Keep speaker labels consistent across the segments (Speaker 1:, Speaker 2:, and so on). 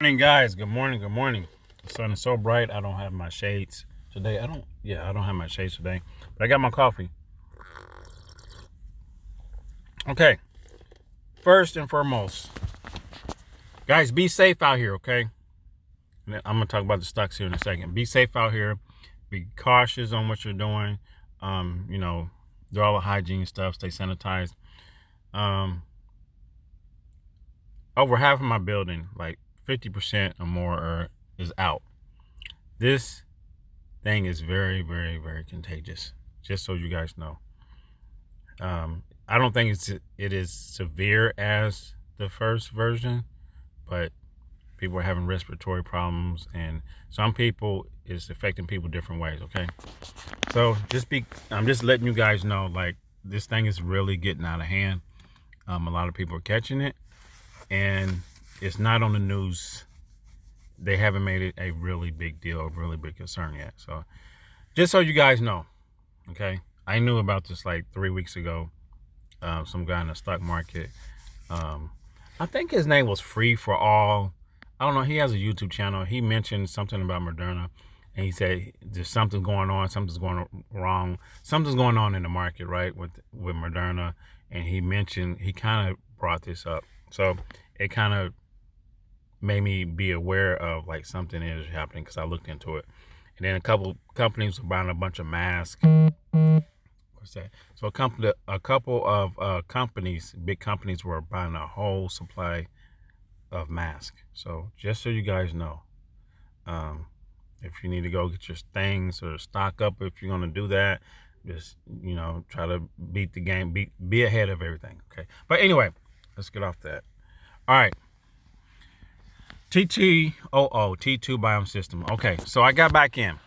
Speaker 1: morning, guys. Good morning. Good morning. The sun is so bright. I don't have my shades today. I don't have my shades today, but I got my coffee. Okay. First and foremost, guys, be safe out here. Okay. I'm gonna talk about the stocks here in a second. Be safe out here. Be cautious on what you're doing. Do all the hygiene stuff. Stay sanitized. Um, Over half of my building, like 50% or more, is out. This thing is very, very, very contagious. Just so you guys know. I don't think it is severe as the first version, but people are having respiratory problems, and some people it's affecting people different ways. Okay, so I'm just letting you guys know, like, this thing is really getting out of hand. A lot of people are catching it, and it's not on the news. They haven't made it a really big deal, a really big concern yet. So just so you guys know, okay, I knew about this like 3 weeks ago. Some guy in the stock market. I think his name was Free for All. I don't know. He has a YouTube channel. He mentioned something about Moderna, and he said there's something going on, something's going wrong, something's going on in the market, right, with Moderna. And he kind of brought this up, so it kind of made me be aware of like something is happening because I looked into it. And then a couple companies were buying a bunch of masks. What's that? So a couple of companies, big companies, were buying a whole supply of masks. So just so you guys know, if you need to go get your things or stock up, if you're gonna do that, just try to beat the game, be ahead of everything. Okay. But anyway, let's get off that. All right. TTOO T2 Biome System. Okay, so I got back in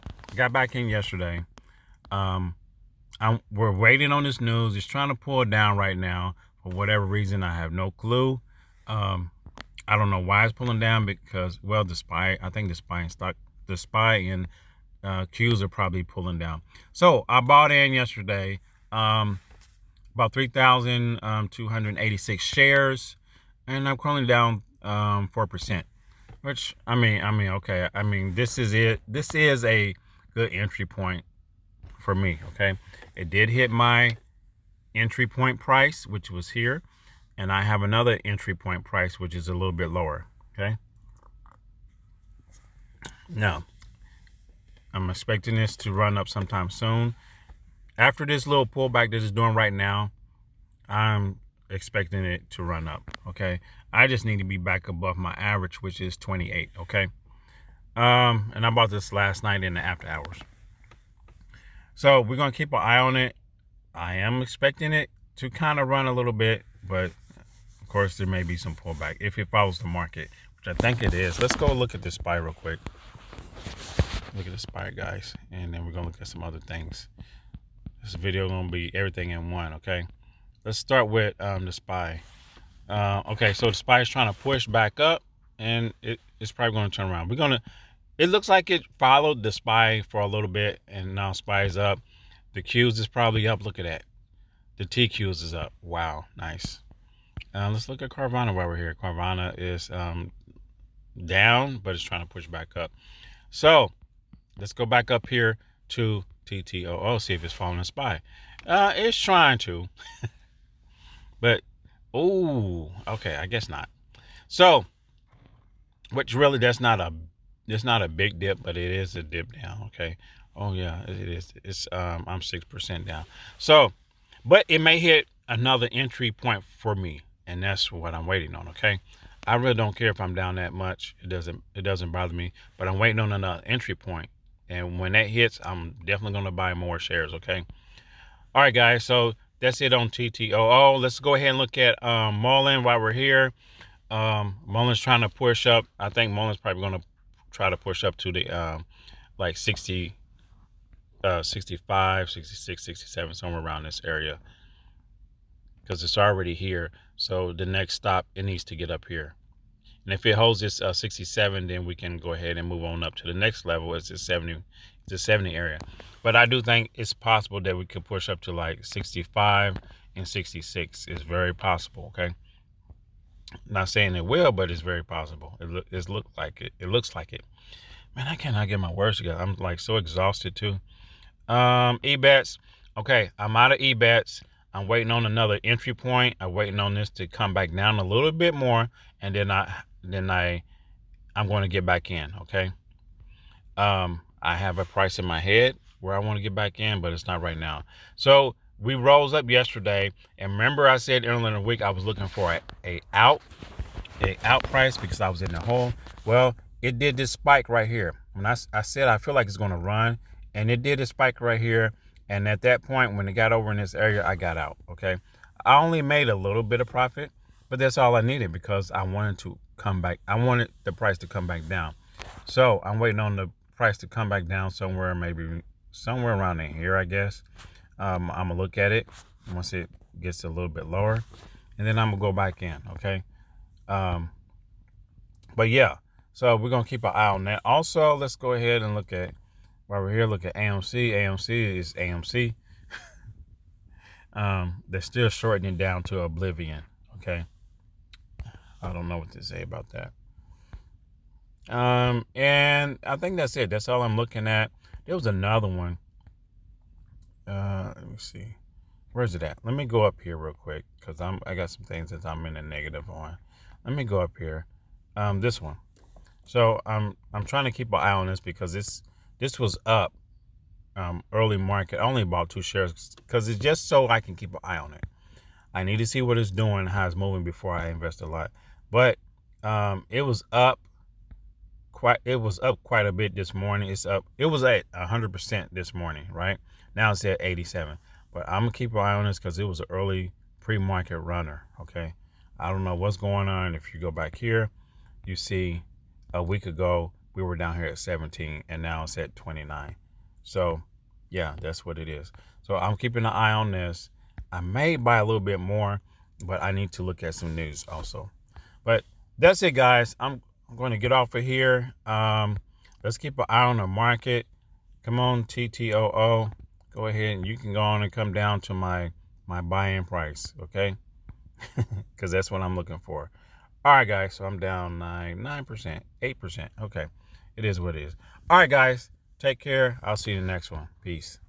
Speaker 1: yesterday. We're waiting on this news. It's trying to pull it down right now for whatever reason. I have no clue. I don't know why it's pulling down because, well, the SPY and Qs are probably pulling down. So I bought in yesterday about 3,286 shares, and I'm currently down 4%. Which okay. This is it. This is a good entry point for me. Okay, it did hit my entry point price, which was here, and I have another entry point price, which is a little bit lower. Okay, now I'm expecting this to run up sometime soon. After this little pullback that it's doing right now, I'm expecting it to run up. Okay, I just need to be back above my average, which is 28. Okay, and I bought this last night in the after hours. So we're gonna keep an eye on it. I am expecting it to kind of run a little bit, but of course there may be some pullback if it follows the market, which I think it is. Let's go look at the SPY real quick. Look at the SPY, guys, and then we're gonna look at some other things. This video gonna be everything in one. Okay, let's start with the SPY. Okay, so the SPY is trying to push back up, and it's probably going to turn around. It looks like it followed the SPY for a little bit, and now SPY is up. The Qs is probably up. Look at that. The TQs is up. Wow, nice. Let's look at Carvana while we're here. Carvana is down, but it's trying to push back up. So let's go back up here to TTOO, see if it's following the SPY. It's trying to, but okay, I guess not. So, which really it's not a big dip, but it is a dip down. Okay. Oh yeah, it is. It's I'm 6% down. So, but it may hit another entry point for me, and that's what I'm waiting on. Okay. I really don't care if I'm down that much. It doesn't bother me, but I'm waiting on another entry point, and when that hits, I'm definitely going to buy more shares. Okay. All right, guys. So that's it on TTOO. Let's go ahead and look at Mullen while we're here. Mullen's trying to push up. I think Mullen's probably going to try to push up to the like 60, 65, 66, 67, somewhere around this area, because it's already here. So the next stop, it needs to get up here. And if it holds this 67, then we can go ahead and move on up to the next level. It's the 70 area. But I do think it's possible that we could push up to like 65 and 66. It's very possible. Okay. Not saying it will, but it's very possible. It looks like it. It looks like it. Man, I cannot get my words together. I'm like so exhausted too. E-bets. Okay, I'm out of e-bets. I'm waiting on another entry point. I'm waiting on this to come back down a little bit more, and I'm going to get back in. Okay. I have a price in my head where I want to get back in, but it's not right now. So we rose up yesterday, and remember I said earlier in the week I was looking for a out price because I was in the hole. Well, it did this spike right here. When I said I feel like it's going to run, and it did a spike right here. And at that point, when it got over in this area, I got out. Okay, I only made a little bit of profit, but that's all I needed because I wanted to come back. I wanted the price to come back down. So I'm waiting on the price to come back down somewhere, maybe somewhere around in here, I guess. I'm gonna look at it once it gets a little bit lower, and then I'm gonna go back in. Okay. Um, but yeah, so we're gonna keep an eye on that. Also, let's go ahead and look at while we're here. Look at AMC. AMC is AMC. They're still shortening down to oblivion. Okay, I don't know what to say about that. And I think that's it. That's all I'm looking at. There was another one. Let me see. Where's it at? Let me go up here real quick because I got some things that I'm in a negative on. Let me go up here. This one. So I'm trying to keep an eye on this because this was up early market. I only bought 2 shares because it's just so I can keep an eye on it. I need to see what it's doing, how it's moving before I invest a lot. But it was up quite a bit this morning. It was at 100% this morning, right? Now it's at 87. But I'm gonna keep an eye on this because it was an early pre-market runner. Okay, I don't know what's going on. If you go back here, you see a week ago we were down here at 17 and now it's at 29. So yeah, that's what it is. So I'm keeping an eye on this. I may buy a little bit more, but I need to look at some news also. But that's it, guys. I'm going to get off of here. Let's keep an eye on the market. Come on, TTOO. Go ahead and you can go on and come down to my buy-in price, okay? Because that's what I'm looking for. All right, guys. So I'm down 9%, 8%. Okay. It is what it is. All right, guys. Take care. I'll see you in the next one. Peace.